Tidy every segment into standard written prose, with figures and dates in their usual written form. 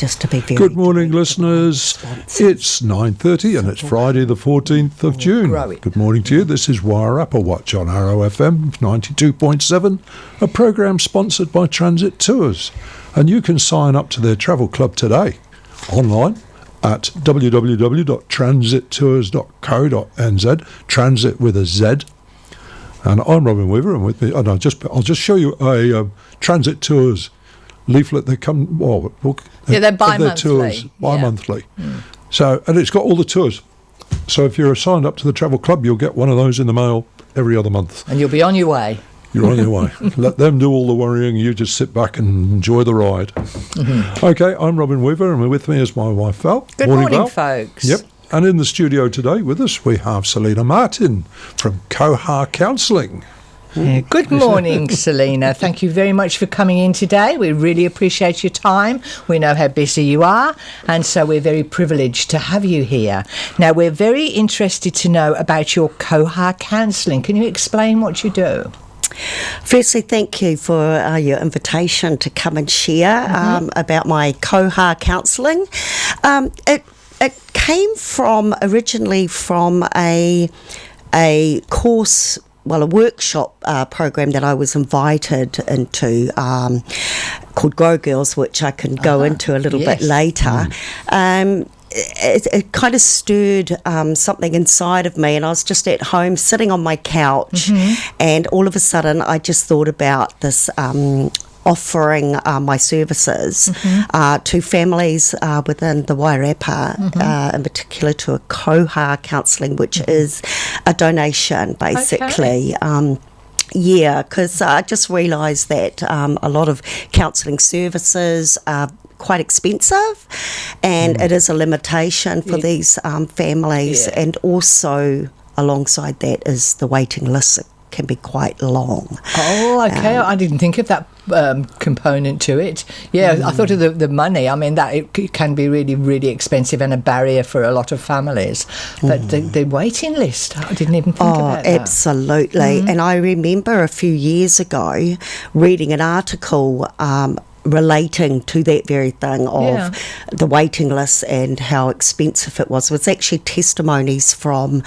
just to be very... Good morning, listeners. It's 9:30 and it's Friday the 14th of June. Good morning to you. This is Wairarapawatch on ROFM 92.7, a programme sponsored by Transit Tours. And you can sign up to their travel club today, online, at www.transittours.co.nz, transit with a Z. And I'm Robin Weaver, and with me, and I'll just show you a Transit Tours leaflet. They come, they're bi-monthly. Their tours, bi-monthly. So, and it's got all the tours. So if you're signed up to the travel club, you'll get one of those in the mail every other month. And you'll be on your way. You're on your way. Let them do all the worrying. You just sit back and enjoy the ride. Mm-hmm. Okay, I'm Robin Weaver, and with me is my wife, Val. Good morning, folks. Yep. And in the studio today with us, we have Selena Martin from Koha Counselling. Yeah, good morning, Selena. Thank you very much for coming in today. We really appreciate your time. We know how busy you are, and so we're very privileged to have you here. Now, we're very interested to know about your Koha Counselling. Can you explain what you do? Firstly, thank you for your invitation to come and share about my Koha Counselling. It came originally from a course, a workshop program that I was invited into called Grow Girls, which I can go into a little bit later. It kind of stirred something inside of me, and I was just at home sitting on my couch, and all of a sudden I just thought about this offering my services to families within the Wairarapa, in particular to a Koha Counselling, which is a donation, basically. Because I just realised that a lot of counselling services are quite expensive, and it is a limitation for these families, and also alongside that is the waiting list can be quite long. Oh, okay. I didn't think of that component to it. I thought of the money. I mean, that it can be really, really expensive and a barrier for a lot of families. But the waiting list, I didn't even think about that. Absolutely. And I remember a few years ago reading an article relating to that very thing of the waiting list and how expensive it was. It was actually testimonies from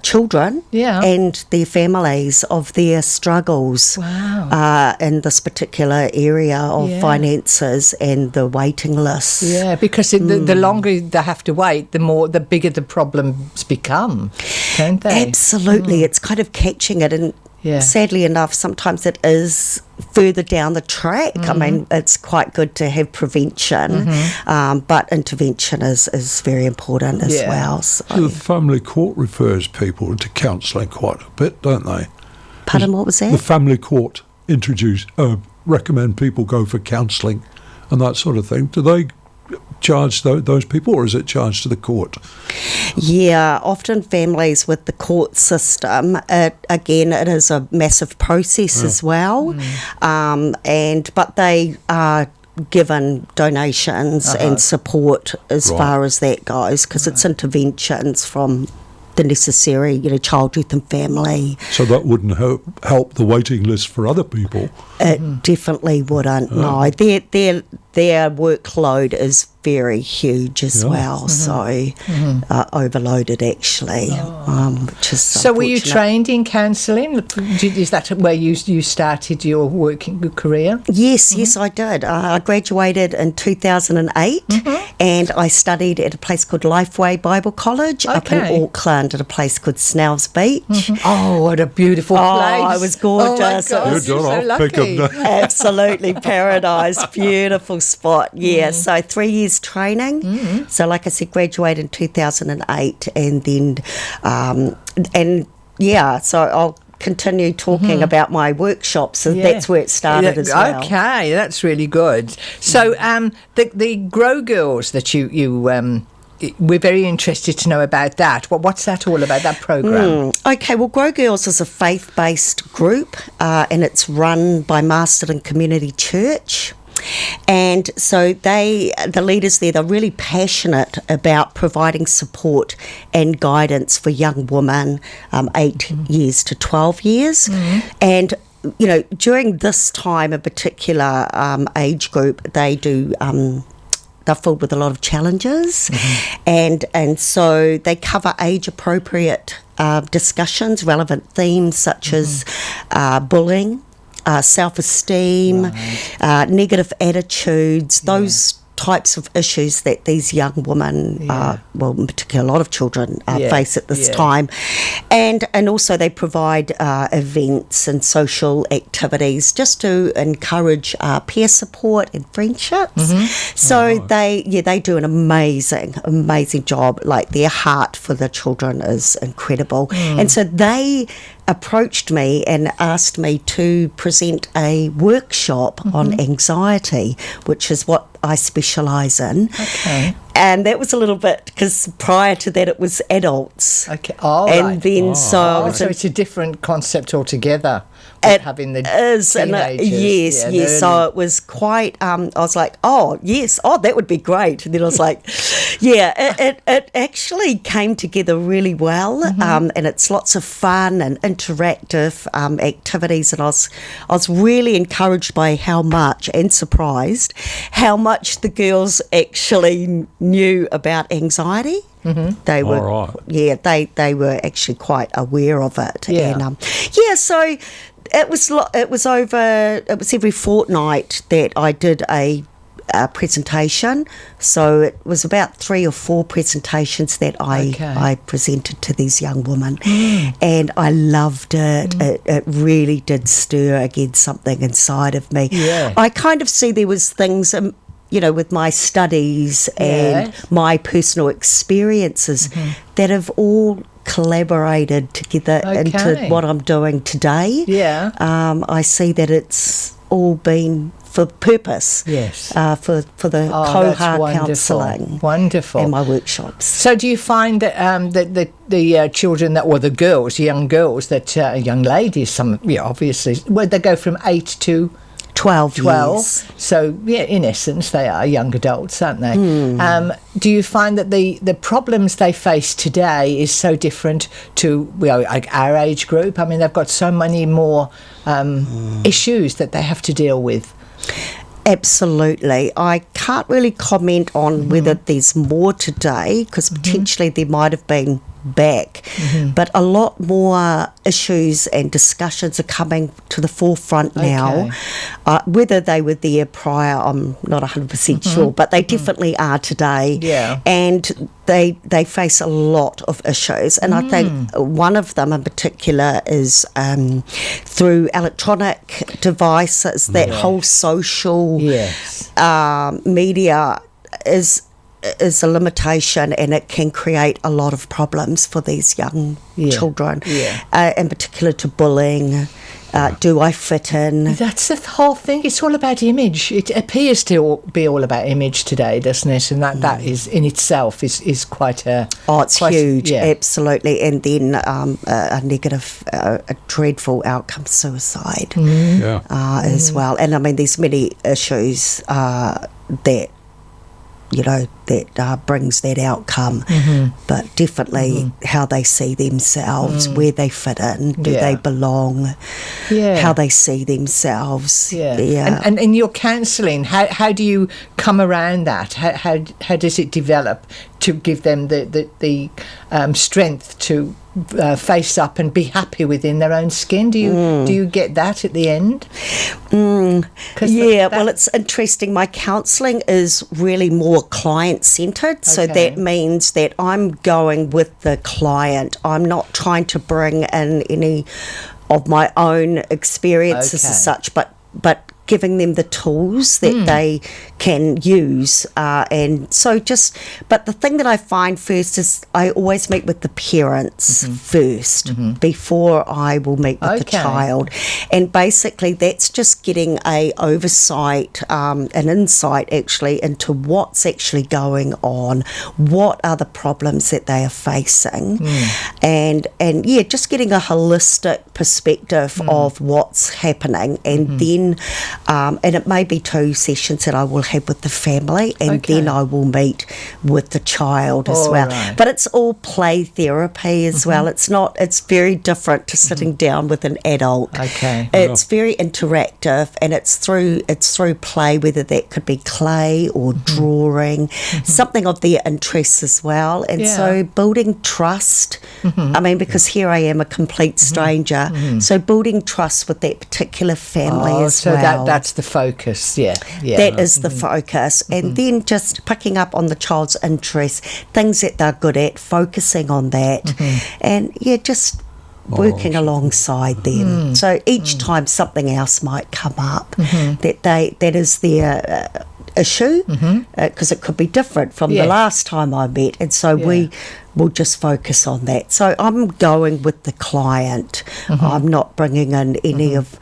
children and their families of their struggles in this particular area of finances and the waiting lists. Yeah, because the longer they have to wait, the bigger the problems become, don't they? Absolutely. It's kind of catching it, and sadly enough, sometimes it is further down the track. I mean, it's quite good to have prevention, but intervention is very important as well. So. The family court refers people to counselling quite a bit, don't they? Pardon, what was that? The family court recommend people go for counselling and that sort of thing. Do they charge those people, or is it charged to the court? Yeah, often families with the court system, it is a massive process as well, but they are given donations and support as far as that goes, because it's interventions from the necessary, child, youth and family. So that wouldn't help the waiting list for other people? It definitely wouldn't, no. Their workload is very huge as well, so overloaded actually, which is So were you trained in counselling? Is that where you started your working career? Yes, I did. I graduated in 2008 and I studied at a place called Lifeway Bible College up in Auckland at a place called Snell's Beach. Oh, what a beautiful place. Oh, it was gorgeous. Oh my gosh, you're so lucky. Absolutely paradise, beautiful spot. So 3 years training. So like I said, graduated in 2008, and then so I'll continue talking about my workshops, and that's where it started as well. Okay, that's really good. So the Grow Girls that you we're very interested to know about that. What's that all about, that program? Okay, well, Grow Girls is a faith-based group, and it's run by Masterton Community Church. And so the leaders there, they're really passionate about providing support and guidance for young women 8 years to 12 years. And during this time, a particular age group, they do they're filled with a lot of challenges, and so they cover age-appropriate discussions, relevant themes such as bullying, self-esteem, negative attitudes, those types of issues that these young women, well, in particular, a lot of children face at this time. And also they provide events and social activities just to encourage peer support and friendships. So they do an amazing job. Like, their heart for the children is incredible. And so they approached me and asked me to present a workshop on anxiety, which is what I specialise in. Okay. And that was a little bit, because prior to that it was adults. Okay. Oh, and right. Then so it's a different concept altogether. Having the teenagers. Yes. So it was quite. I was like, that would be great. And then I was like, it actually came together really well. And it's lots of fun and interactive activities. And I was really encouraged by how much, and surprised how much the girls actually knew about anxiety. They were, they were actually quite aware of it. And so it was every fortnight that I did a presentation. So it was about 3 or 4 presentations that I presented to these young women, and I loved it. It really did stir again something inside of me. I kind of see there was things, with my studies and my personal experiences that have all collaborated together into what I'm doing today. I see that it's all been for purpose. For the cohort counselling. Wonderful. And my workshops. So do you find that the children or the girls, young girls, young ladies, obviously, where they go from 8 to 12 years. So, in essence, they are young adults, aren't they? Do you find that the problems they face today is so different to our age group? I mean, they've got so many more issues that they have to deal with. Absolutely. I can't really comment on whether there's more today, because potentially there might have been back, but a lot more issues and discussions are coming to the forefront now. Whether they were there prior, I'm not 100% sure, but they definitely are today. And they face a lot of issues, and I think one of them in particular is through electronic devices. That whole social media is a limitation, and it can create a lot of problems for these young children, in particular to bullying. Do I fit in? That's the whole thing. It's all about image. It appears to be all about image today, doesn't it? And that is in itself is quite a... Oh, it's huge, absolutely. And then a negative, a dreadful outcome, suicide as well. And I mean, there's many issues that brings that outcome, but definitely how they see themselves, where they fit in, do they belong, how they see themselves. And in your counselling, how do you come around that? How does it develop to give them the strength to face up and be happy within their own skin? Do you get that at the end? Well, it's interesting. My counselling is really more client-centred, so that means that I'm going with the client. I'm not trying to bring in any of my own experiences as such, but giving them the tools that they can use. And so but the thing that I find first is I always meet with the parents first before I will meet with the child. And basically that's just getting a oversight, an insight actually into what's actually going on, what are the problems that they are facing, and just getting a holistic perspective of what's happening. And then And it may be 2 sessions that I will have with the family, and then I will meet with the child as well. Right. But it's all play therapy as well. It's very different to sitting down with an adult. Okay. It's very interactive, and it's through play, whether that could be clay or drawing, something of their interests as well. And so building trust, I mean, because here I am, a complete stranger, so building trust with that particular family as well. So that's the focus, That is the focus. And then just picking up on the child's interests, things that they're good at, focusing on that, and just working alongside them. So each time something else might come up that is their issue, because it could be different from the last time I met, and so we will just focus on that. So I'm going with the client. I'm not bringing in any of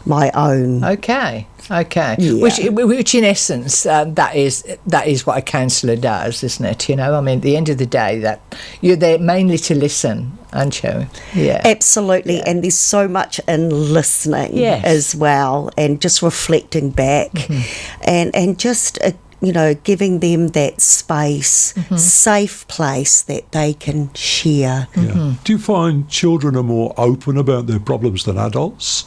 my own. Okay. Yeah. Which in essence, that is what a counsellor does, isn't it? You know, I mean, at the end of the day, that you're there mainly to listen, aren't you? Yeah, absolutely. And there's so much in listening as well, and just reflecting back, and just giving them that space, safe place that they can share. Do you find children are more open about their problems than adults?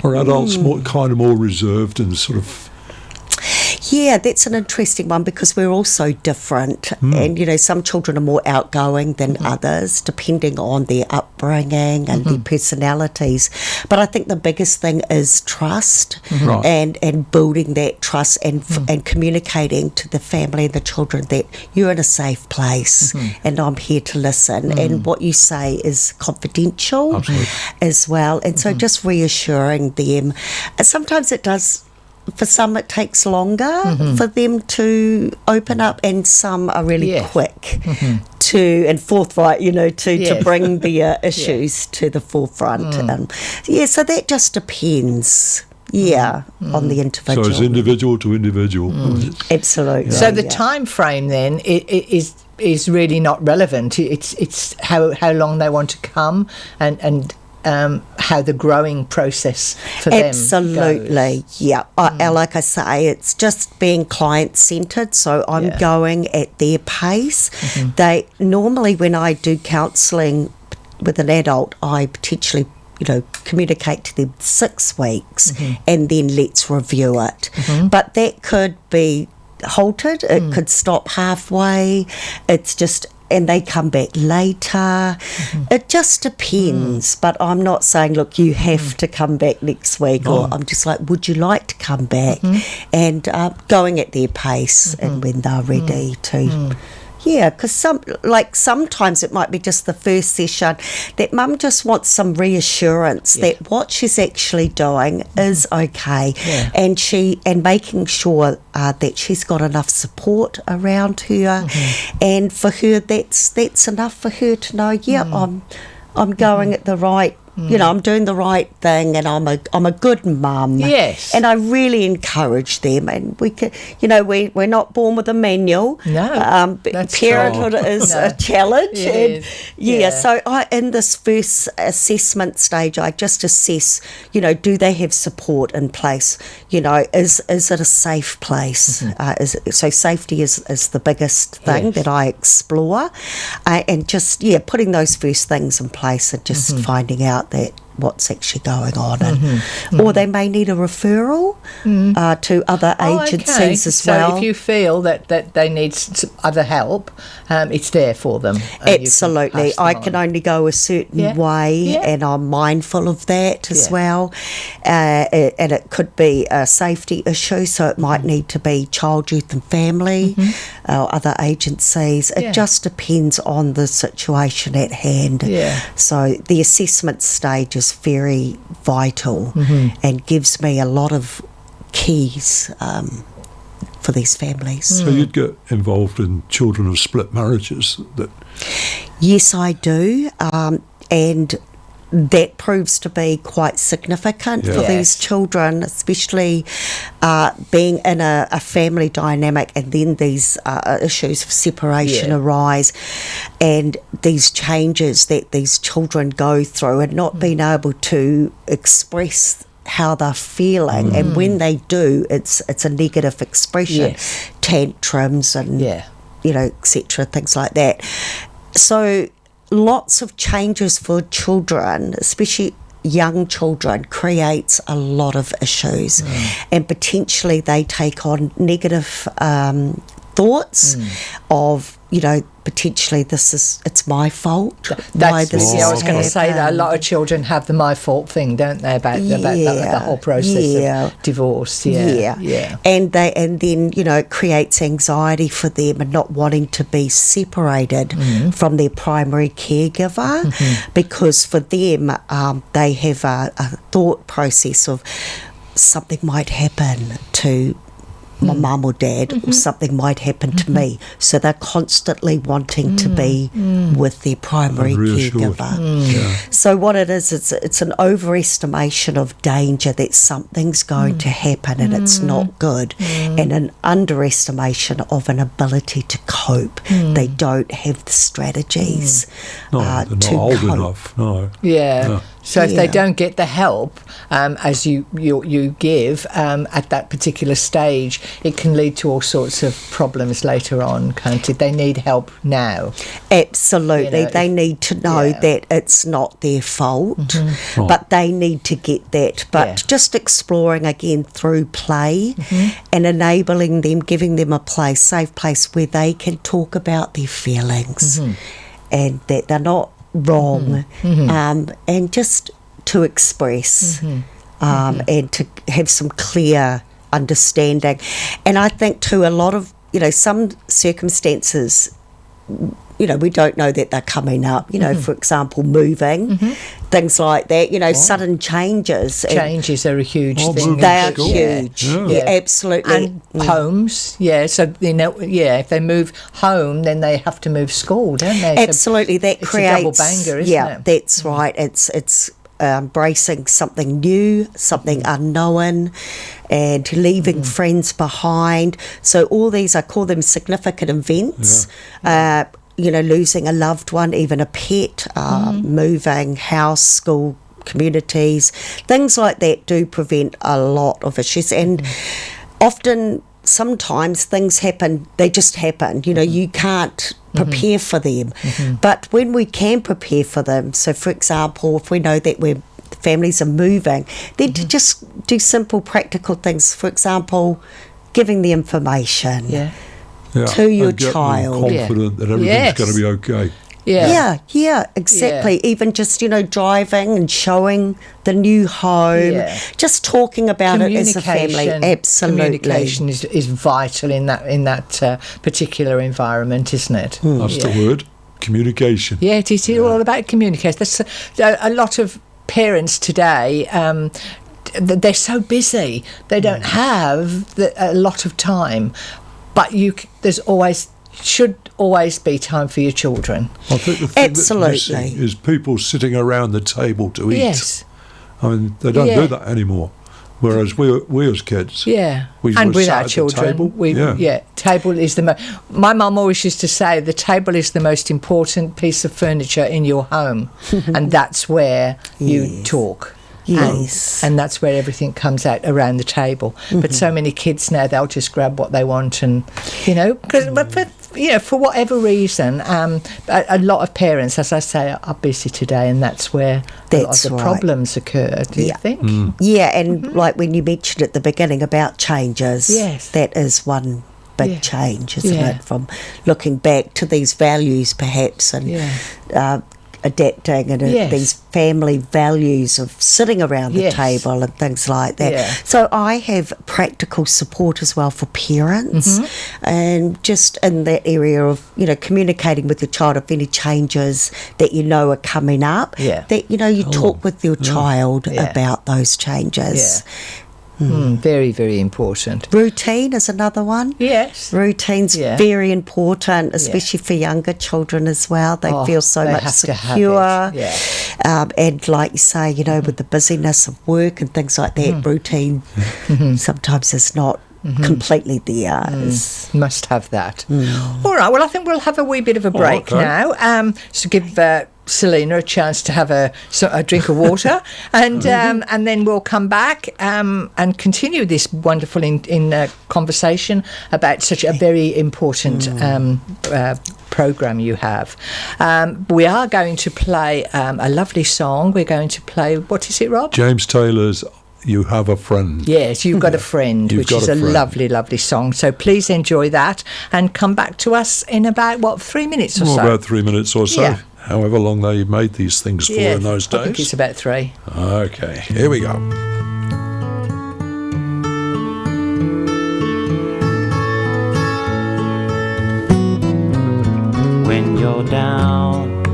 Or adults more reserved and sort of... Yeah, that's an interesting one, because we're all so different. And, some children are more outgoing than others, depending on their upbringing and their personalities. But I think the biggest thing is trust, and building that trust, and communicating to the family and the children that you're in a safe place, and I'm here to listen. And what you say is confidential as well. And so just reassuring them. And sometimes it does... For some, it takes longer for them to open up, and some are really quick and forthright, to bring their issues to the forefront. So that just depends. On the individual. So it's individual to individual. Absolutely. So the time frame then is really not relevant. It's how long they want to come, and how the growing process for them goes. Absolutely, like I say, it's just being client-centred, so I'm going at their pace. They normally, when I do counselling with an adult, I potentially communicate to them 6 weeks, and then let's review it. But that could be halted, it could stop halfway, it's just... and they come back later. It just depends. But I'm not saying, look, you have to come back next week, or I'm just like, would you like to come back? And going at their pace, and when they're ready to... Yeah, because sometimes it might be just the first session that mum just wants some reassurance that what she's actually doing is okay, and making sure that she's got enough support around her, and for her that's enough for her to know. I'm going at the right. I'm doing the right thing, and I'm a good mum. Yes. And I really encourage them, and we can, we're not born with a manual. No. That's parenthood is a challenge. It is. So in this first assessment stage, I just assess, do they have support in place? Is it a safe place? So safety is the biggest thing that I explore, and just putting those first things in place, and just finding out that what's actually going on, or they may need a referral to other agencies as well. So if you feel that they need some other help, it's there for them. Absolutely. I can only go a certain way, and I'm mindful of that as well. And it could be a safety issue, so it might need to be child, youth and family, or other agencies. It just depends on the situation at hand. So the assessment stage is very vital, and gives me a lot of keys for these families. So you'd get involved in children of split marriages? Yes, I do, and that proves to be quite significant for these children, especially being in a family dynamic, and then these issues of separation arise, and these changes that these children go through, and not being able to express how they're feeling, and when they do, it's a negative expression, tantrums and etc., things like that. So lots of changes for children, especially young children, creates a lot of issues, and potentially they take on negative thoughts of, potentially it's my fault. I was going to say that a lot of children have the my fault thing, don't they, about the whole process of divorce. And then it creates anxiety for them and not wanting to be separated from their primary caregiver, because for them they have a thought process of something might happen to my mum or dad, or something might happen to me. So they're constantly wanting to be with their primary caregiver. So what it is, it's an overestimation of danger that something's going to happen and it's not good, and an underestimation of an ability to cope. They don't have the strategies they're not old enough. No. So if they don't get the help as you give at that particular stage, it can lead to all sorts of problems later on, can't it? They need help now. Absolutely. They need to know that it's not their fault, but they need to get that. But just exploring again through play and enabling them, giving them a safe place where they can talk about their feelings and that they're not wrong, and just to express and to have some clear understanding. And I think too, a lot of some circumstances, we don't know that they're coming up, for example, moving, things like that, sudden changes. Changes are a huge thing. They are huge. Yeah, absolutely. And homes, so, if they move home, then they have to move school, don't they? Absolutely. That creates a double banger, isn't it? That's right. It's embracing something new, something unknown, and leaving friends behind. So all these, I call them significant events. Losing a loved one, even a pet, moving house, school, communities, things like that do prevent a lot of issues. And often, sometimes things happen, they just happen. You can't prepare for them. But when we can prepare for them, so for example, if we know that families are moving, then to just do simple practical things, for example, giving the information to your child. Confident that everything's going to be okay. Exactly. Even just, driving and showing the new home, just talking about it as a family. Absolutely. Communication is vital in that particular environment, isn't it? That's the word, communication. Yeah, it is all about communication. There's a lot of parents today, they're so busy, they don't have a lot of time, but there's always should always be time for your children. I think the thing that's missing is people sitting around the table to eat. Yes. I mean, they don't do that anymore. Whereas we as kids, we and with our at children, the table. Table is the my mum always used to say the table is the most important piece of furniture in your home, and that's where you talk. Yes. And that's where everything comes out around the table. But so many kids now, they'll just grab what they want, and for whatever reason, a lot of parents, as I say, are busy today, and that's where a lot of the problems occur. Do you think? Yeah, and like when you mentioned at the beginning about changes, that is one big change, isn't it? From looking back to these values, perhaps, and adapting and these family values of sitting around the table and things like that. So I have practical support as well for parents, and just in that area of communicating with your child if any changes that are coming up, that you talk with your child about those changes. Very, very important. Routine is another one. Yes. Routine's very important, especially for younger children as well. They feel so much secure. And like you say, with the busyness of work and things like that, routine sometimes is not completely there. Must have that. All right, well, I think we'll have a wee bit of a break now to give Selena a chance to have a drink of water, and then we'll come back and continue this wonderful conversation about such a very important program you have. We are going to play a lovely song. We're going to play, what is it, Rob? James Taylor's You Have a Friend. Yes, You've Got a Friend, which is a lovely, lovely song. So please enjoy that and come back to us in about, 3 minutes or so? About 3 minutes or so. Yeah. However long they made these things for in those days. I think it's about 3. Okay, here we go. When you're down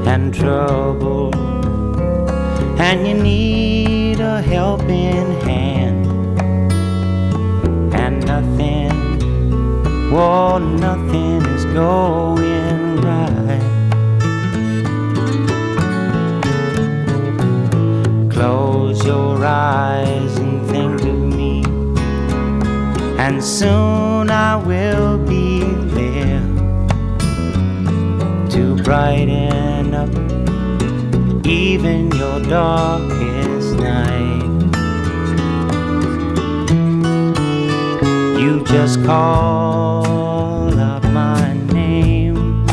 and troubled and you need a helping hand, and nothing is going right, close your eyes and think of me, and soon I will be there to brighten up even your darkest night. You just call out my name,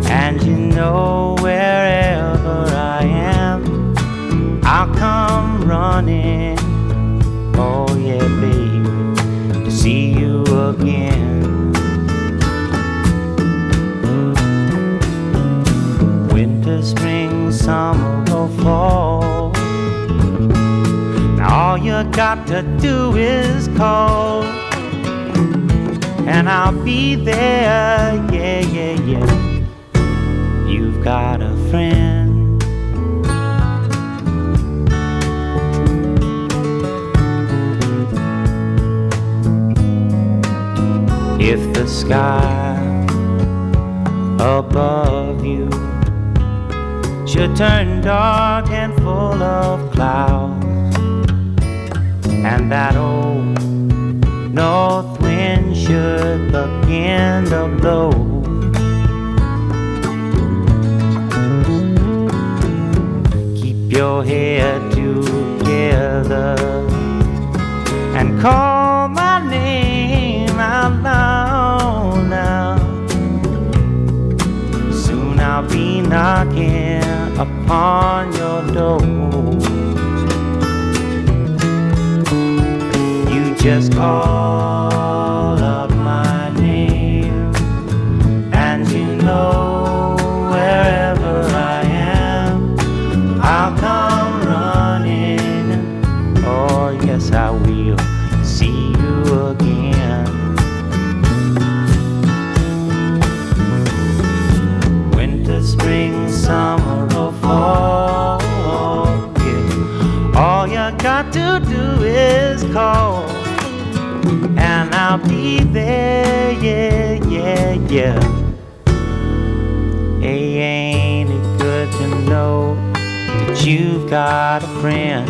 and you know wherever I am, I'll come running, oh yeah baby, to see you again. Winter, spring, summer or fall, now all you got to do is call, and I'll be there, yeah, yeah, yeah. You've got a friend. If the sky above you should turn dark and full of clouds, and that old north wind should begin to blow, keep your head together and call my name out loud now. Soon I'll be knocking upon your door. You just call up my name, and you know wherever I am, I'll come running. Oh yes I will, see you again. Winter, spring, summer or fall, yeah. All you got to do is call, and I'll be there, yeah, yeah, yeah. Hey, ain't it good to know that you've got a friend?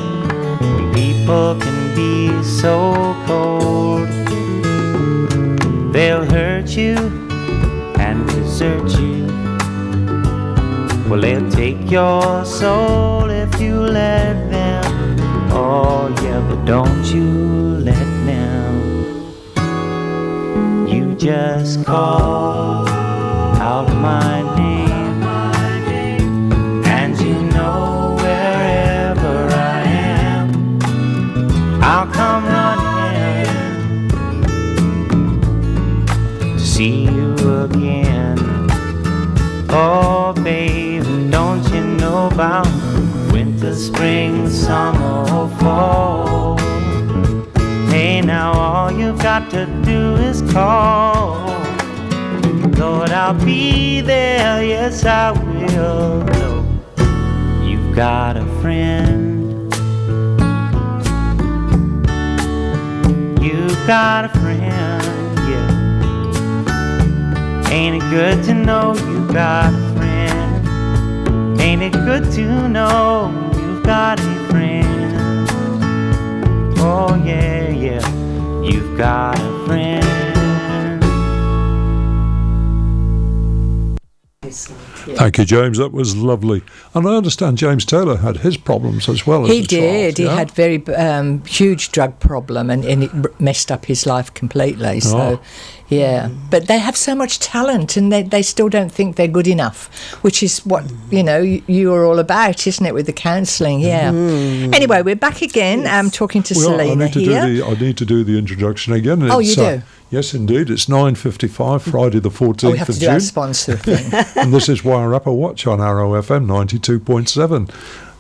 When people can be so cold, they'll hurt you and desert you. Well, they'll take your soul if you let them. Oh yeah, but don't you let them. You just call out my name, and you know wherever I am, I'll come running to see you again. Oh baby, don't you know about winter, spring, summer or fall? Hey, now all you've got to do is call. Lord, I'll be there, yes I will. No, you've got a friend. You've got a friend, yeah. Ain't it good to know you've got a friend? Ain't it good to know you've got a friend? Oh yeah, yeah, you've got a friend. Thank you, James. That was lovely. And I understand James Taylor had his problems as well as He a did. child, He yeah? had very huge drug problem, and it messed up his life completely. So, yeah. But they have so much talent, and they still don't think they're good enough, which is what, you are all about, isn't it, with the counselling? Yeah. Anyway, we're back again talking to Selena here. I need to do the introduction again. Oh, you do? Yes, indeed. It's 9:55, Friday the 14th We have of to June. do our sponsor thing. And this is Wairarapawatch on ROFM 92.7.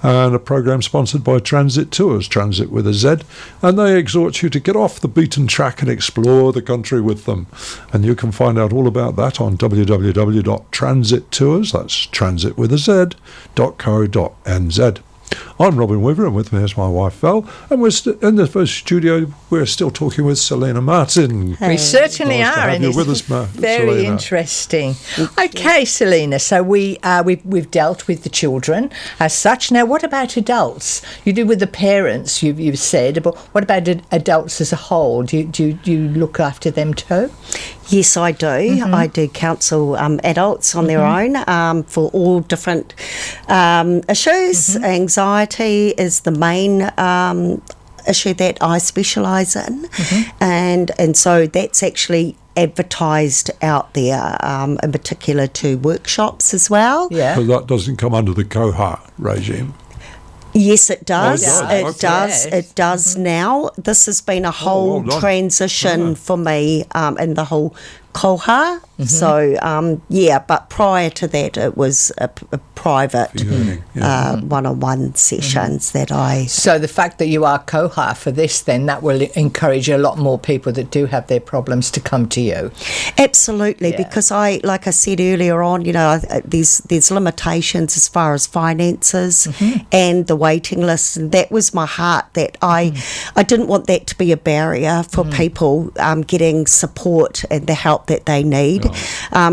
And a programme sponsored by Transit Tours, Transit with a Z, and they exhort you to get off the beaten track and explore the country with them. And you can find out all about that on www.transittours, that's transit with a Z.co.nz. I'm Robin Weaver, and with me is my wife Val, and we're in the first studio. We're still talking with Selena Martin. We certainly Nice to are, have and you it's with us, very Selena. interesting. Okay, Selena. So we've dealt with the children as such. Now, what about adults? You do with the parents. You've said, but what about adults as a whole? Do you look after them too? Yes, I do. I do counsel adults on their own for all different issues. Anxiety is the main issue that I specialise in, and so that's actually advertised out there, in particular to workshops as well. Yeah. But that doesn't come under the COHA regime. Yes, it does. Oh, It okay. does. It does now. This has been a whole well done. transition for me in the whole koha. So, but prior to that, it was a private one-on-one sessions that I... So the fact that you are Koha for this, then, that will encourage a lot more people that do have their problems to come to you. Absolutely, because like I said earlier on, there's limitations as far as finances and the waiting list, and that was my heart, that I didn't want that to be a barrier for people getting support and the help that they need.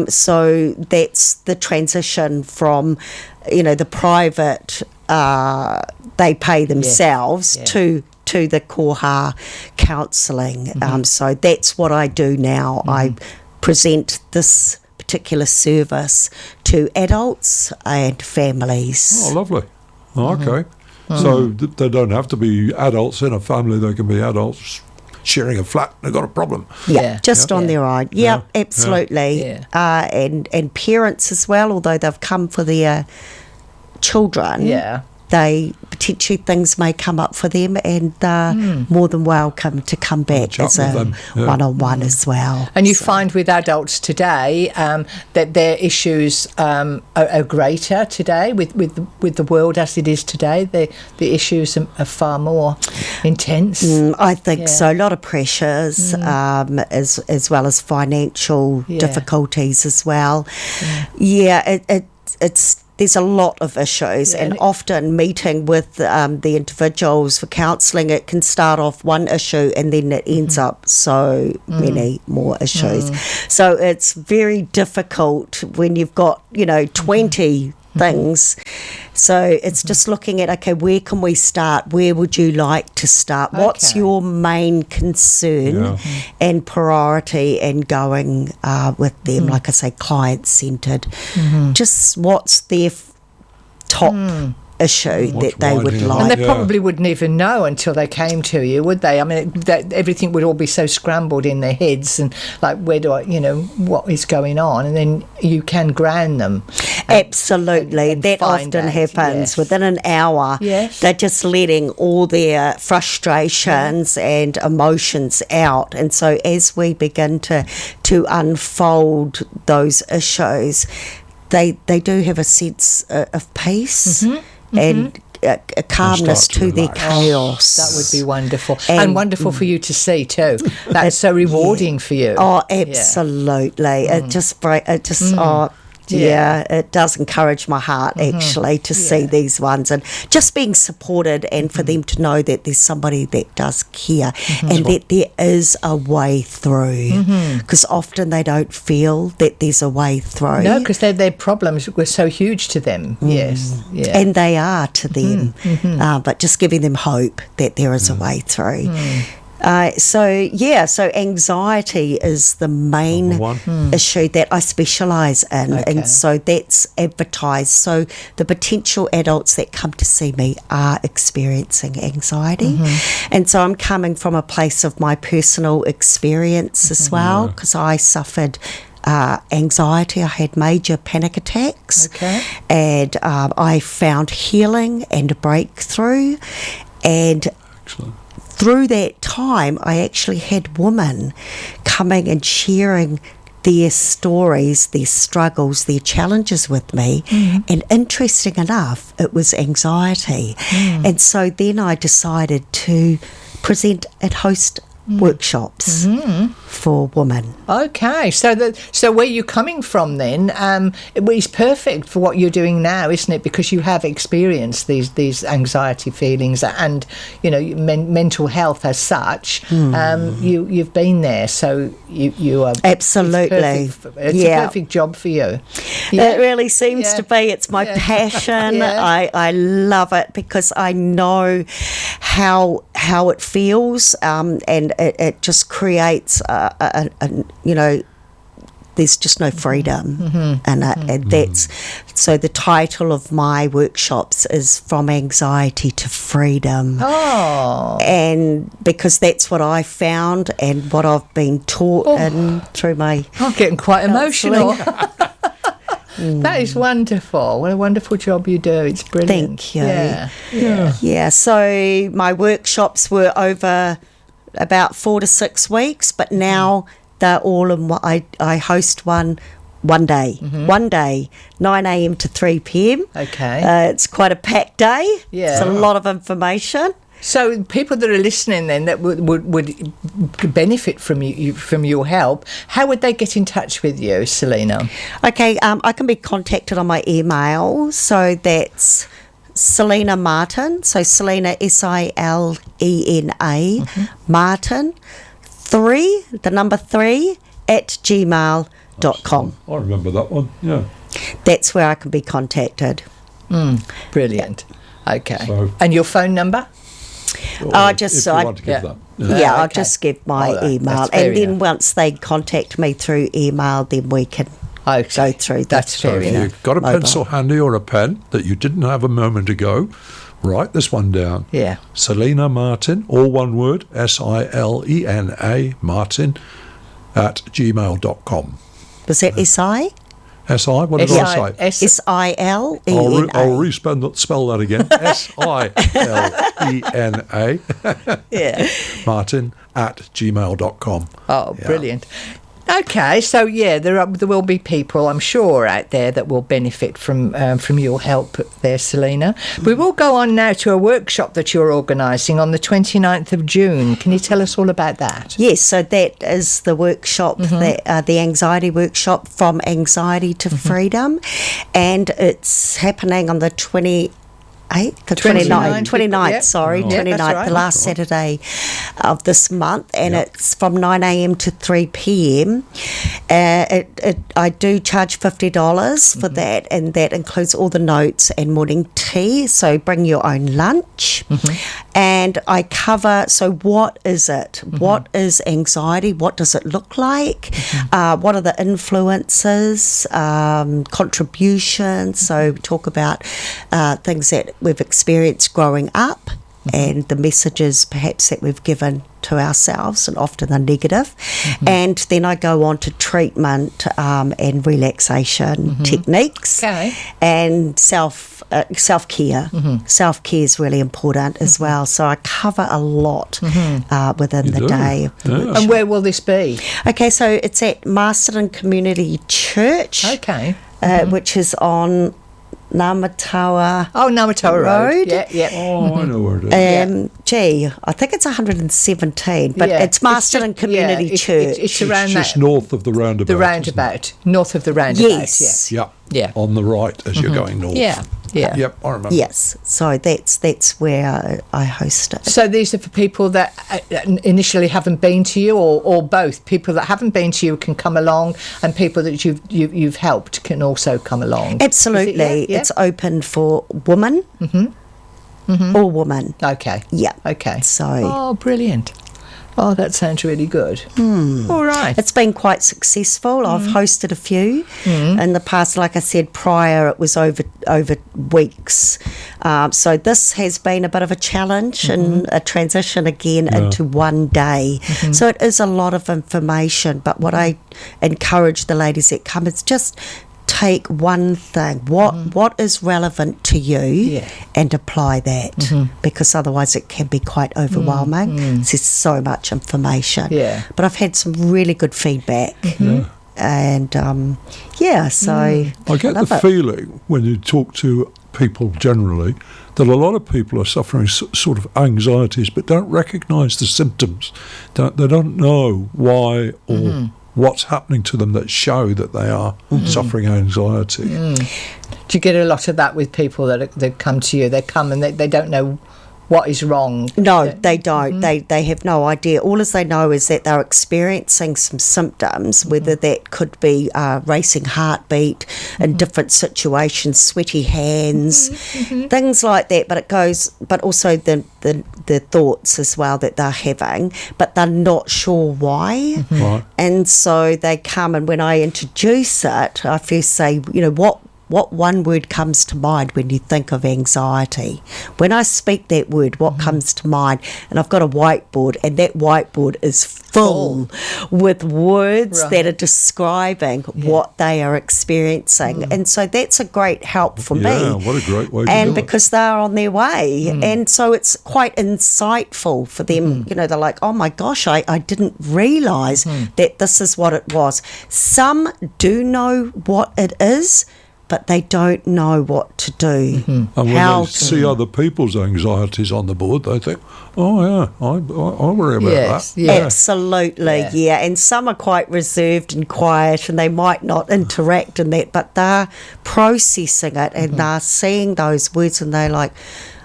So that's the transition from, the private, they pay themselves to the koha counselling. So that's what I do now. I present this particular service to adults and families. Oh, lovely. Okay. So they don't have to be adults in a family. They can be adults sharing a flat. They've got a problem. Just on their own. Yeah. Absolutely. Yeah. And parents as well, although they've come for their children. They potentially, things may come up for them, and more than welcome to come back Chat as with a them. Yeah. one-on-one as well. And you find with adults today that their issues are greater today with the world as it is today. The issues are far more intense. I think so. A lot of pressures, as well as financial difficulties as well. It's there's a lot of issues, and often meeting with the individuals for counselling, it can start off one issue and then it ends up so many more issues. So it's very difficult when you've got 20 things. So it's just looking at, okay, where can we start? Where would you like to start? What's your main concern and priority, and going with them, like I say, client-centred. Just what's their top issue that they would like. And they probably wouldn't even know until they came to you, would they? I mean, everything would all be so scrambled in their heads, and like, where do I, what is going on? And then you can ground them. Absolutely. And that often happens within an hour. They're just letting all their frustrations and emotions out. And so as we begin to unfold those issues, they do have a sense of peace and a calmness to their chaos. That would be wonderful. And wonderful for you to see too. That's so rewarding for you. Oh, absolutely. It does encourage my heart actually to see these ones, and just being supported, and for them to know that there's somebody that does care and that there is a way through, because often they don't feel that there's a way through. No, because their problems were so huge to them. And they are to them, but just giving them hope that there is a way through. So anxiety is the main issue that I specialise in, and so that's advertised. So the potential adults that come to see me are experiencing anxiety, and so I'm coming from a place of my personal experience as well, because I suffered anxiety. I had major panic attacks, and I found healing and a breakthrough, and through that time I actually had women coming and sharing their stories, their struggles, their challenges with me, and interesting enough, it was anxiety. And so then I decided to present and host workshops for women. Okay, so where you're coming from then is perfect for what you're doing now, isn't it? Because you have experienced these anxiety feelings and mental health as such. You've been there, so you are absolutely. It's a perfect job for you. It really seems to be. It's my passion. I love it because I know how it feels, and it just creates there's just no freedom, and that's so the title of my workshops is From Anxiety to Freedom. And because that's what I found and what I've been taught through my I'm getting quite emotional. That is wonderful. What a wonderful job you do. It's brilliant. Thank you. Yeah. So my workshops were over about 4 to 6 weeks, but now they're all in what I host one day, 9 a.m. to 3 p.m. Okay. It's quite a packed day. Yeah. It's a lot of information. So people that are listening then that would benefit from your help, how would they get in touch with you, Selena? Okay, I can be contacted on my email, so that's Selena Martin, so Selena Silena Martin 3 @gmail.com. I remember that one. Yeah, that's where I can be contacted. Brilliant. Okay. So, and your phone number? I'll just give my email, and then once they contact me through email, then we can go through. That's fair enough. If you've got a pencil handy or a pen that you didn't have a moment ago, write this one down. Yeah. Selena Martin, all one word, Silena Martin @gmail.com. Was that S-I? S-I? What did I say? Silena. I'll spell that again. Silena. Martin @gmail.com. Oh, brilliant. Okay, so there will be people, I'm sure, out there that will benefit from your help there, Selena. We will go on now to a workshop that you're organising on the 29th of June. Can you tell us all about that? Yes, so that is the workshop, the anxiety workshop, From Anxiety to Freedom, and it's happening on the 29th, the last Saturday of this month, and it's from 9 a.m. to 3 p.m. I do charge $50 for that, and that includes all the notes and morning tea, so bring your own lunch. And I cover, so what is it? What is anxiety? What does it look like? What are the influences, contributions? So we talk about things that we've experienced growing up, and the messages perhaps that we've given to ourselves, and often they're negative. And then I go on to treatment and relaxation techniques, and self-care. Self-care is really important as well, so I cover a lot within the day. And where will this be? Okay, so it's at Masterton Community Church, which is on Namatawa. Namatawa Road. Yeah. Oh, I know where it is. I think it's 117, but it's Masterton Community Church. It's around just north of the roundabout. The roundabout. North of the roundabout, yes. Yeah. On the right as you're going north. Yeah. Yep, I remember. Yes, so that's where I host it. So these are for people that initially haven't been to you, or both? People that haven't been to you can come along, and people that you've helped can also come along? Absolutely. It's open for women. All women. Okay. Yeah. Okay. So. Oh, brilliant. Oh, that sounds really good. All right. It's been quite successful. I've hosted a few in the past. Like I said prior, it was over weeks. So this has been a bit of a challenge and a transition again into one day. So it is a lot of information. But what I encourage the ladies that come is just take one thing, what is relevant to you, and apply that, because otherwise it can be quite overwhelming. There's so much information. But I've had some really good feedback. And so I get the feeling when you talk to people generally that a lot of people are suffering sort of anxieties but don't recognise the symptoms. They don't know why or what's happening to them that show that they are suffering anxiety. Do you get a lot of that with people that come to you? They come and they don't know what is wrong. No, they don't. They have no idea. All as they know is that they're experiencing some symptoms, whether that could be racing heartbeat in different situations, sweaty hands, things like that. But it goes, but also the thoughts as well that they're having, but they're not sure why. Right. And so they come, and when I introduce it, I first say, what one word comes to mind when you think of anxiety? When I speak that word, what comes to mind? And I've got a whiteboard, and that whiteboard is full with words that are describing what they are experiencing. And so that's a great help for me. Yeah, what a great way to do And it. because they're on their way. And so it's quite insightful for them. They're like, oh my gosh, I didn't realise that this is what it was. Some do know what it is, but they don't know what to do. And when they see other people's anxieties on the board, they think, oh, yeah, I worry about that. Absolutely, And some are quite reserved and quiet, and they might not interact in that, but they're processing it, and they're seeing those words, and they're like,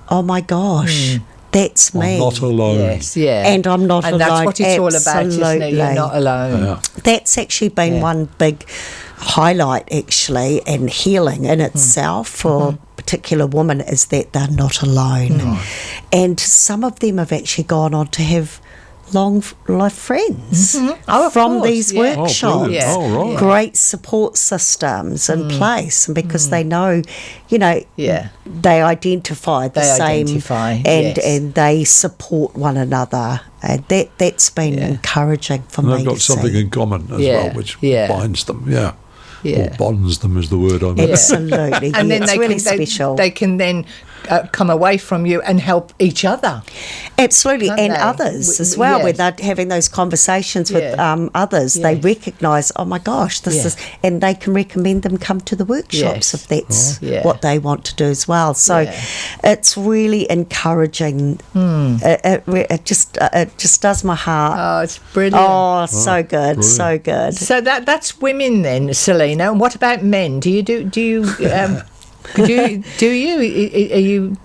oh my gosh, that's me. I'm not alone. And I'm not alone. And that's what it's all about, isn't it? You're not alone. Yeah. That's actually been one big highlight, actually, and healing in itself for a particular woman, is that they're not alone. And some of them have actually gone on to have long life friends from these workshops. Great support systems in place, and because they know, they identify the same, and they support one another, and that's been encouraging for me. They've got something in common as well, which binds them. Or bonds them is the word I mean. Absolutely. And then it's they really can, special. They can then come away from you and help each other. Absolutely, and others as well. When they're having those conversations with others, they recognise, oh my gosh, this is, and they can recommend them come to the workshops if that's what they want to do as well. So it's really encouraging. It just does my heart. Oh, it's brilliant. Oh, so good, brilliant. So good. So that's women then, Selena. And what about men? Do you? Are you?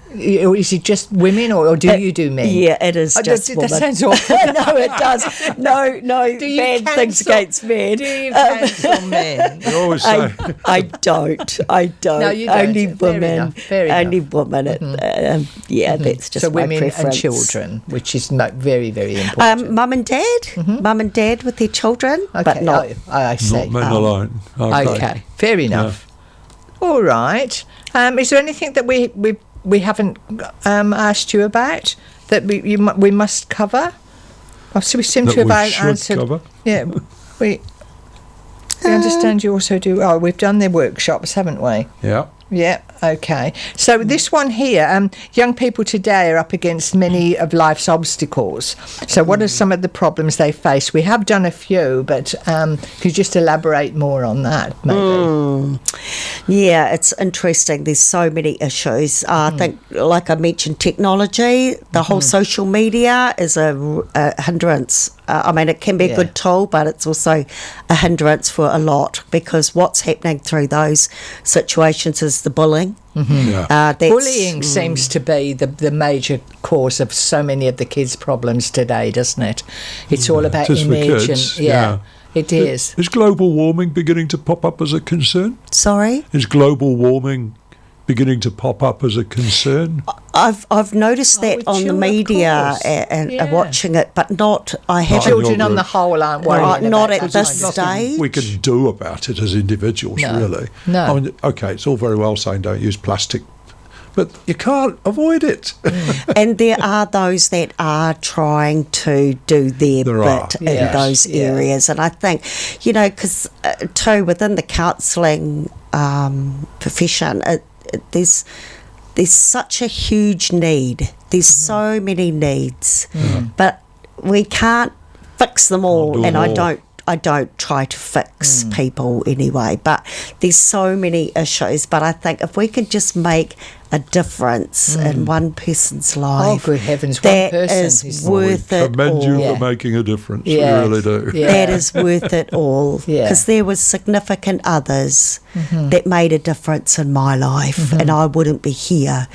Or is it just women, or do you do men? Yeah, it is just women. That sounds awful. No, it does. No bad things against men. Do you cancel men? You always say. I don't. No, you don't. Only women. Fair only enough. women. That's just so my women preference. and children, which is very, very important. Mum and dad with their children, but not. I see. Not men alone. Okay, fair enough. All right. Is there anything that we haven't asked you about that we must cover? So we seem to have answered. Cover? Yeah, we understand you also do. Oh, we've done the workshops, haven't we? Yeah. Yeah, okay. So this one here, young people today are up against many of life's obstacles. So what are some of the problems they face? We have done a few, but could you just elaborate more on that, maybe? Yeah, it's interesting. There's so many issues. I think, like I mentioned, technology, the whole social media is a hindrance. I mean, it can be a good tool, but it's also a hindrance for a lot, because what's happening through those situations is the bullying. Bullying seems to be the major cause of so many of the kids' problems today, doesn't it? It's all about image and it is. Is global warming beginning to pop up as a concern? Sorry? Is global warming beginning to pop up as a concern? I've noticed that with on the children, of media course. and Yeah. watching it, but not. I Not haven't. in your Children on the group. whole aren't worrying Not about at that. this Not- stage. We can do about it as individuals, No. really. No. I mean, okay, it's all very well saying don't use plastic, but you can't avoid it. And there are those that are trying to do their There are, bit in yes. those Yeah. areas. And I think, because too, within the counselling profession, there's such a huge need. There's so many needs, but we can't fix them all. do And them I all. don't try to fix people anyway, but there's so many issues. But I think if we could just make a difference in one person's life, good heavens, one that person is is- worth it Commend all. you Yeah. for making a difference. Yeah. We really do. Yeah. That is worth it all, Yeah. because there was significant others that made a difference in my life, and I wouldn't be here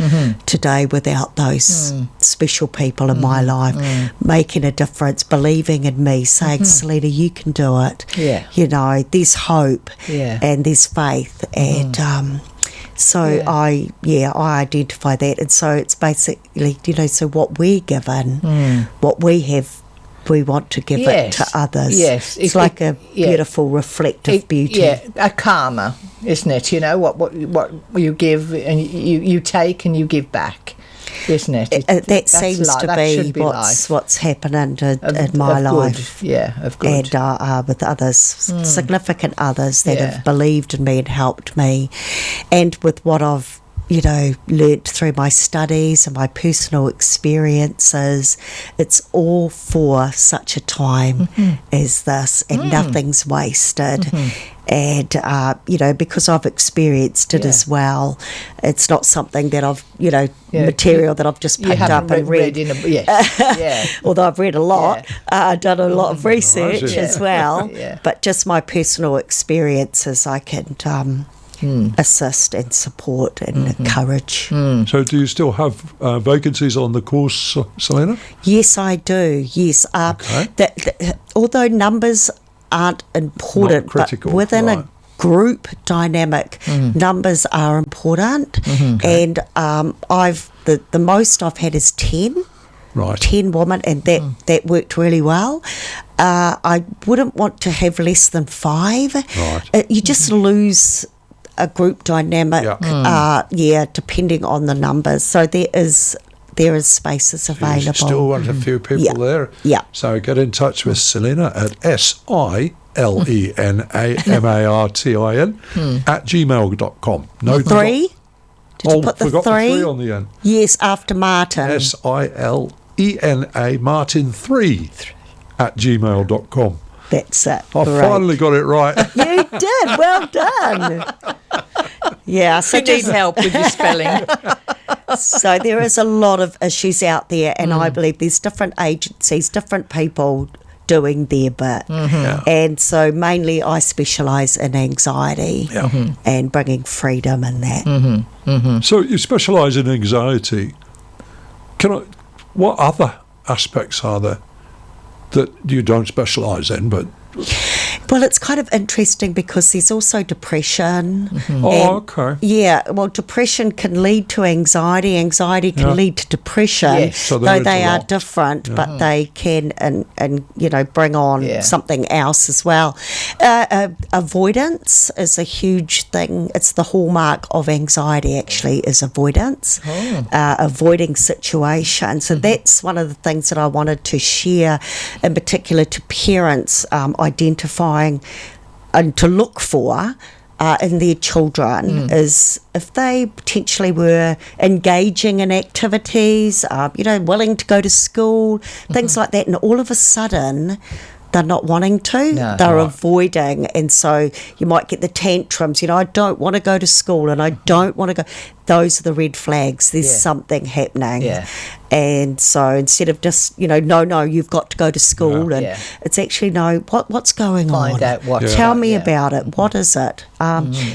today without those special people in my life making a difference, believing in me, saying, Selena, you can do it. Yeah. There's hope Yeah. and there's faith, and so Yeah. I identify that, and so it's basically, so what we're given, what we have, we want to give it to Yes. others. Yes. It's It- like a yeah. beautiful reflective beauty. Yeah, a karma, isn't it? What you give and you take and you give back, isn't it? That That's seems life. to That be should be life. what's happened in my Of life. Good. Yeah, of good. And with others, significant others that Yeah. have believed in me and helped me, and with what I've learnt through my studies and my personal experiences, it's all for such a time as this, and nothing's wasted. And because I've experienced it Yeah. as well, it's not something that I've material that I've just You picked haven't up and read. in a yes, yeah. Although I've read a lot, done a lot of research Yeah. as well, Yeah. but just my personal experiences, I can assist and support and encourage. So do you still have vacancies on the course, Selena? Yes, I do. Yes, Okay. although numbers aren't important, Not critical, but within right. a group dynamic, numbers are important. And I've the most I've had is 10. Right. 10 women, and that worked really well. I wouldn't want to have less than 5. Right. You just lose a group dynamic, depending on the numbers. So there is spaces You available. still want a few people Yeah. there. Yeah. So get in touch with Selena at SILENAMARTIN at gmail.com. No 3? Did you put the forgot 3? the 3 on the end. Yes, after Martin. SILENA Martin 3 at gmail.com. That's it. I Great. finally got it right. You did. Well done. Yeah. So You need help with your spelling. So there is a lot of issues out there, and I believe there's different agencies, different people doing their bit. And so mainly I specialise in anxiety and bringing freedom in that. So you specialise in anxiety. What other aspects are there that you don't specialise in, but Well, it's kind of interesting because there's also depression. Oh, okay. Yeah, well, depression can lead to anxiety. Anxiety can Yeah. lead to depression. Yes. So there though is they a are lot. different, but they can and bring on Yeah. something else as well. Avoidance is a huge thing. It's the hallmark of anxiety. Actually, is avoidance, avoiding situations. So that's one of the things that I wanted to share, in particular to parents, identifying and to look for in their children is if they potentially were engaging in activities, willing to go to school, things like that, and all of a sudden they're not wanting to, No. they're Right. avoiding, and so you might get the tantrums, I don't want to go to school and I don't want to go. Those are the red flags. There's Yeah. something happening. Yeah. And so instead of just, no, you've got to go to school, and Yeah. it's actually, what's going on? Find out what. Tell me yeah. about it. What is it?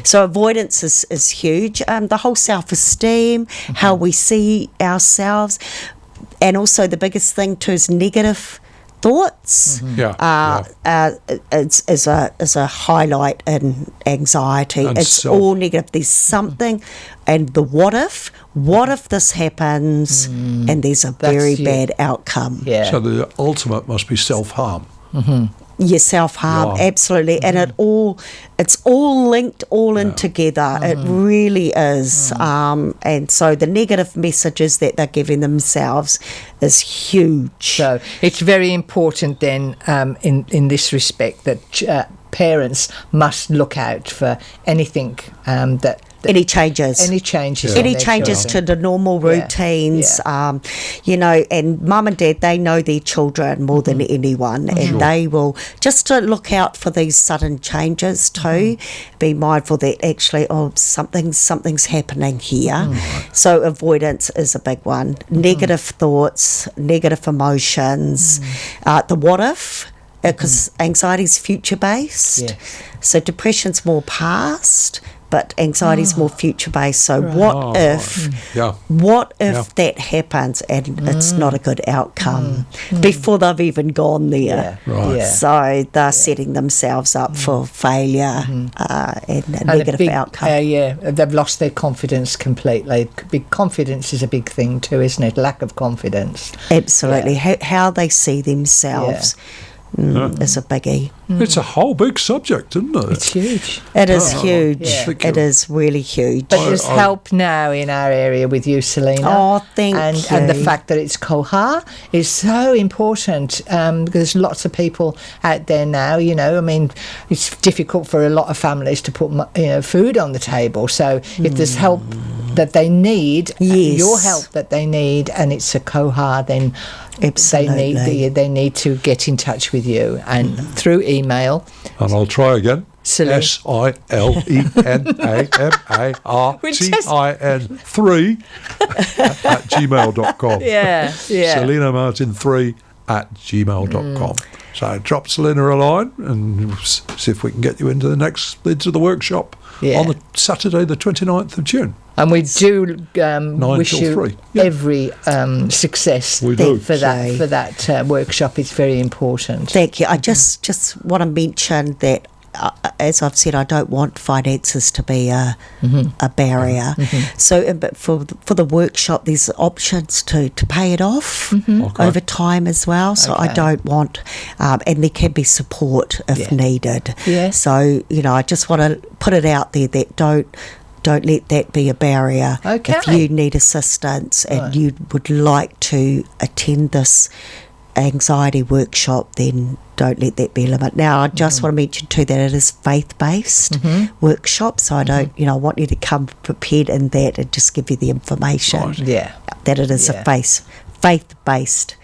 So avoidance is huge. The whole self-esteem, how we see ourselves, and also the biggest thing too is negative thoughts is a highlight in anxiety. And it's all negative. There's something, and the what if this happens, and there's a very bad outcome. Yeah. So the ultimate must be self-harm. Yeah, self-harm, absolutely. And it's all linked in together. It really is. And so the negative messages that they're giving themselves is huge. So it's very important then in this respect that parents must look out for anything any changes. Any changes. Yeah. Any changes to the normal routines, you know, and mum and dad, they know their children more than anyone, and they will just to look out for these sudden changes too. Be mindful that actually, something's happening here. So avoidance is a big one. Negative thoughts, negative emotions, the what if. Because anxiety is future-based, so depression's more past, but anxiety is more future-based. So what if that happens and it's not a good outcome before they've even gone there? So they're setting themselves up for failure and a negative outcome. They've lost their confidence completely. Confidence is a big thing too, isn't it? Lack of confidence. Absolutely. How they see themselves. Is a biggie. It's a whole big subject, isn't it? It's huge. It is huge. Yeah. It is really huge. But there's help now in our area with you, Selena. Oh, thank you. And the fact that it's koha is so important because there's lots of people out there now, you know. I mean, it's difficult for a lot of families to put, food on the table. So if there's help that they need, your help that they need, and it's a koha, then they need to get in touch with you and through email. And I'll try again. SILENAMARTIN3 at gmail.com. Yeah. Selena Martin 3 at gmail.com. So drop Selena a line and see if we can get you into the workshop on the Saturday the 29th of June. And we do wish you 3. every success we do. for that workshop. It's very important. Thank you. I just want to mention that, as I've said, I don't want finances to be a barrier. So, but for the workshop, there's options to pay it off over time as well. So I don't want, and there can be support if needed. Yes. So I just want to put it out there that don't let that be a barrier. Okay. If you need assistance and you would like to attend this anxiety workshop, then don't let that be a limit. Now, I just want to mention too that it is faith-based workshop, so I don't, I want you to come prepared in that and just give you the information that it is a faith-based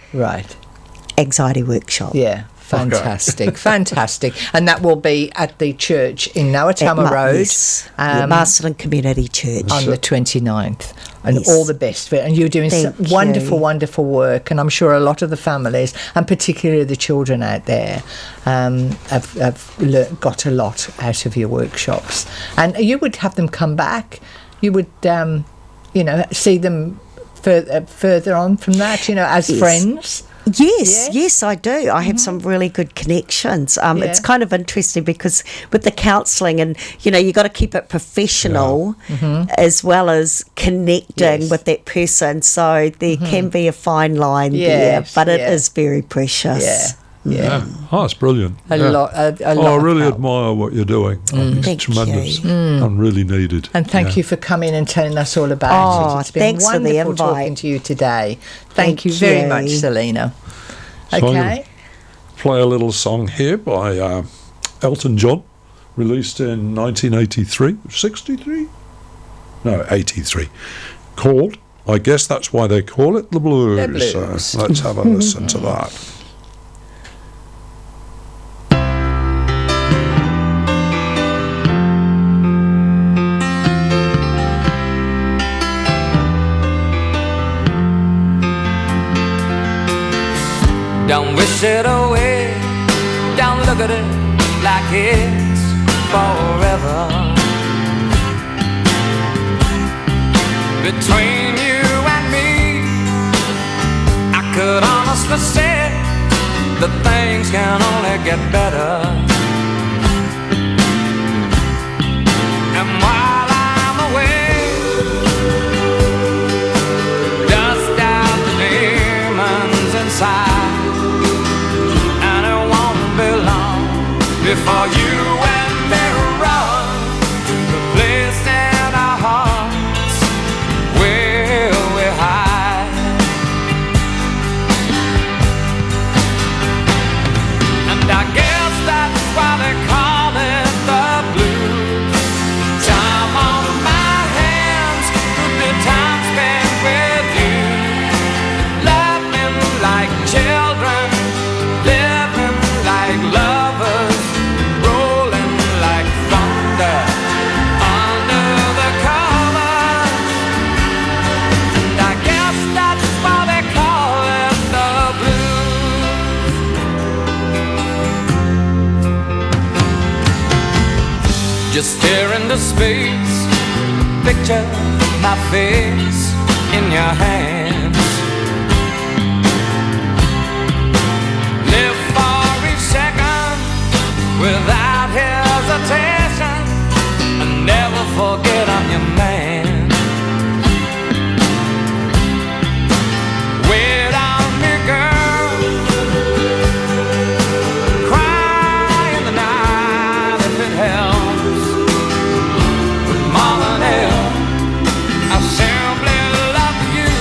anxiety workshop. Yeah. Fantastic, fantastic. And that will be at the church in Nawatama Road. Masterton Community Church. On the 29th. And all the best for it. And you're doing some wonderful, wonderful work. And I'm sure a lot of the families, and particularly the children out there, have got a lot out of your workshops. And you would have them come back. You would, see them further on from that, as friends. Yes, I do. I have some really good connections. It's kind of interesting because with the counselling and, you got to keep it professional as well as connecting with that person. So there can be a fine line there, but it is very precious. Yeah. Oh, it's brilliant. A lot. I really admire what you're doing. It's tremendous and really needed. And thank you for coming and telling us all about it. It's been wonderful talking to you today. Thank you very much, Selena. So I'm going to play a little song here by Elton John, released in 1983, 63? No, 83, called, I guess that's why they call it, The Blues. The Blues. So let's have a listen to that. Don't wish it away, don't look at it like it's forever. Between you and me, I could honestly say that things can only get better. And while I'm away, dust out the demons inside, and it won't be long before you and me run to the place in our hearts where we hide. And I guess that's why they call it the blues. Time on my hands could be time spent with you, laughing like children, living like lovers, rolling like thunder under the covers. And I guess that's why they call it the blues. Just stare into space, picture my face in your hands. Live for each second without hesitation, and never forget I'm your man. Wait on me, girl, cry in the night if it helps. But more than ever, I simply love you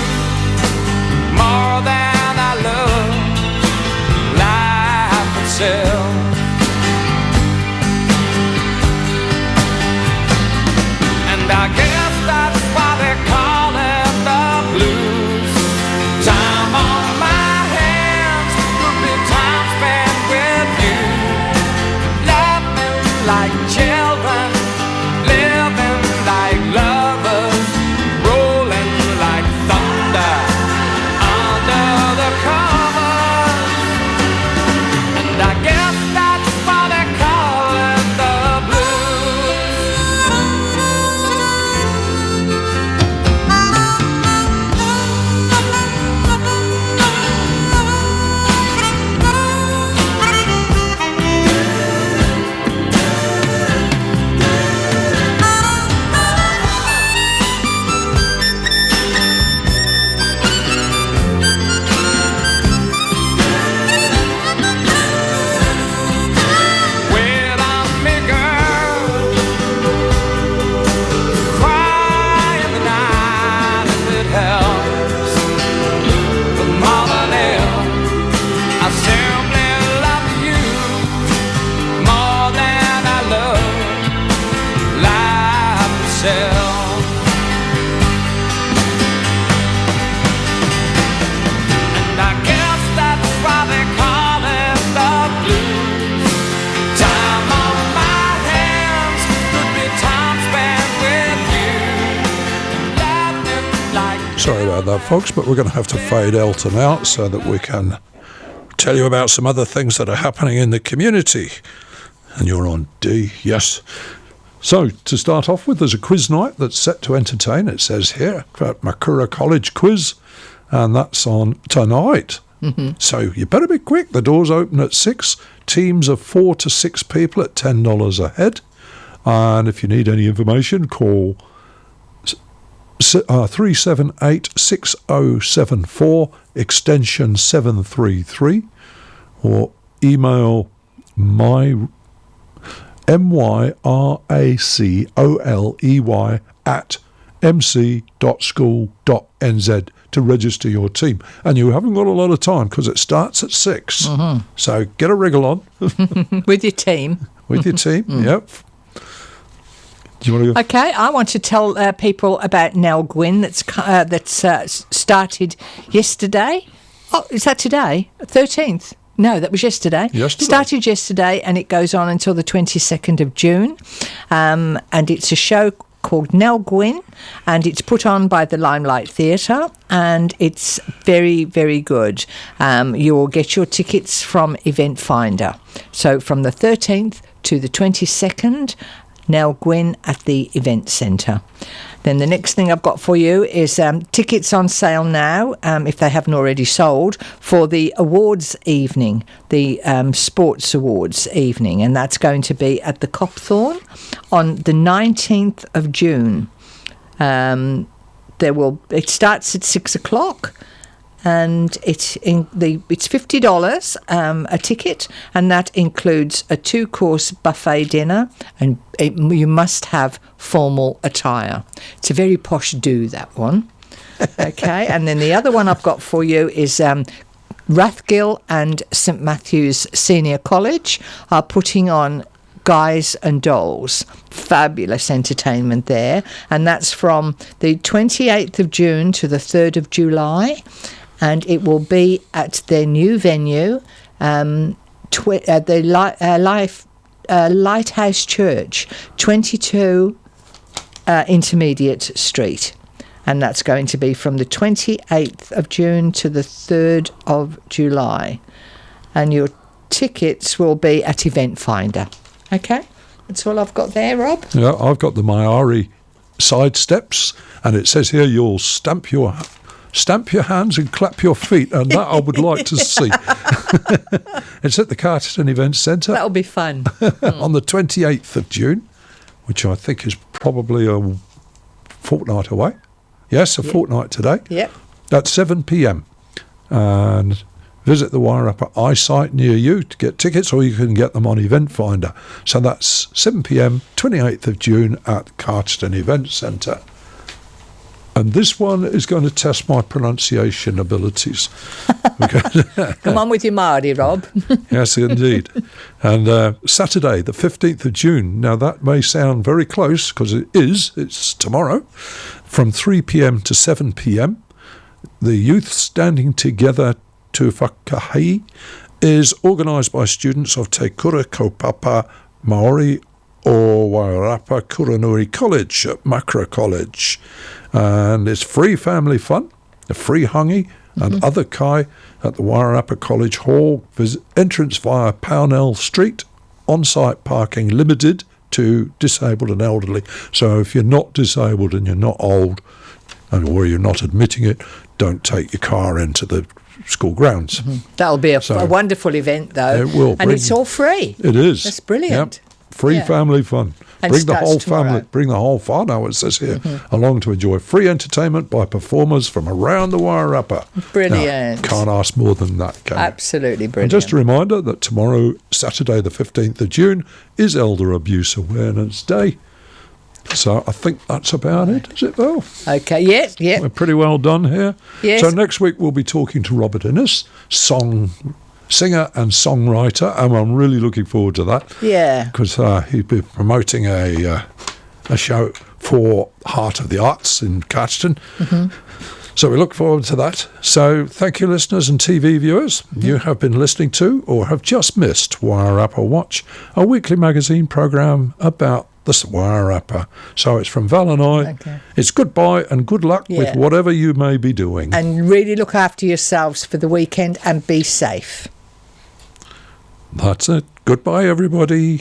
more than I love life itself. And I guess that's why they call it the blues. Time on my hands could be time spent with you, laughing like children, living like lovers, rolling like thunder under the covers. And I guess that's why they call it the wait on me, girl, cry in the night if it helps. But more than ever, I simply love you more than I love life itself. And I guess that's why they call it the blues. Time on my hands could be time spent with you, laughing like Sorry about that, folks, but we're going to have to fade Elton out so that we can tell you about some other things that are happening in the community. And you're on D, yes. So, to start off with, there's a quiz night that's set to entertain, it says here, at Makura College Quiz, and that's on tonight. So, you better be quick. The doors open at 6. Teams of 4 to 6 people at $10 a head. And if you need any information, call 378-6074, extension 733, or email myracole at mc.school.nz to register your team. And you haven't got a lot of time because it starts at 6. So get a wriggle on. With your team. With your team, yep. Do you want to go? Okay, I want to tell people about Nell Gwyn that's started yesterday. Oh, is that today? 13th? No, that was yesterday. Started yesterday, and it goes on until the 22nd of June. And it's a show called Nell Gwyn, and it's put on by the Limelight Theatre, and it's very, very good. You will get your tickets from Event Finder. So from the 13th to the 22nd, Nell Gwynn at the Event Centre. Then the next thing I've got for you is tickets on sale now, if they haven't already sold, for the awards evening, the sports awards evening, and that's going to be at the Copthorne on the 19th of June. It starts at 6:00. And it's $50 a ticket, and that includes a 2-course buffet dinner, and you must have formal attire. It's a very posh do, that one. Okay, and then the other one I've got for you is Rathgill and St Matthew's Senior College are putting on Guys and Dolls. Fabulous entertainment there, and that's from the 28th of June to the 3rd of July. And it will be at their new venue, the Lighthouse Church, 22 Intermediate Street. And that's going to be from the 28th of June to the 3rd of July. And your tickets will be at Event Finder. Okay, that's all I've got there, Rob. Yeah, I've got the Maori side steps, and it says here you'll stamp your hands and clap your feet, and that I would like to see. It's at the Carterton Event Centre. That'll be fun. On the 28th of June, which I think is probably a fortnight away. Yes, a fortnight today. Yep. At 7 p.m. And visit the Wairarapa iSite near you to get tickets, or you can get them on Event Finder. So that's 7 p.m, 28th of June at Carterton Event Centre. And this one is going to test my pronunciation abilities. Come on with your Māori, Rob. Yes, indeed. And Saturday, the 15th of June. Now, that may sound very close, because it's tomorrow, from 3 p.m. to 7 p.m. The Youth Standing Together to Whakahei is organised by students of Te Kura Kaupapa Māori or Wairarapa Kuranui College at Makara College. And it's free family fun, a free hangi and other kai at the Wairarapa College Hall. Entrance via Pownell Street, on-site parking limited to disabled and elderly. So if you're not disabled and you're not old, or you're not admitting it, don't take your car into the school grounds. That'll be a wonderful event, though. It will. And it's all free. It is. That's brilliant. Yep. Free family fun. And Bring the whole tomorrow. family. Bring the whole whānau, it says here, along to enjoy free entertainment by performers from around the Wairarapa. Brilliant. Now, can't ask more than that, can you? Absolutely brilliant. And just a reminder that tomorrow, Saturday the 15th of June, is Elder Abuse Awareness Day. So I think that's about it, is it, Val? Okay, yes, yeah. We're pretty well done here. Yes. So next week we'll be talking to Robert Innes, singer and songwriter, and I'm really looking forward to that. Yeah. Because he'll be promoting a show for Heart of the Arts in Carterton. So we look forward to that. So thank you, listeners and TV viewers. You have been listening to or have just missed Wairarapawatch, a weekly magazine programme about the Wairarapa. So it's from Val and I. Okay. It's goodbye and good luck with whatever you may be doing. And really look after yourselves for the weekend and be safe. That's it. Goodbye, everybody.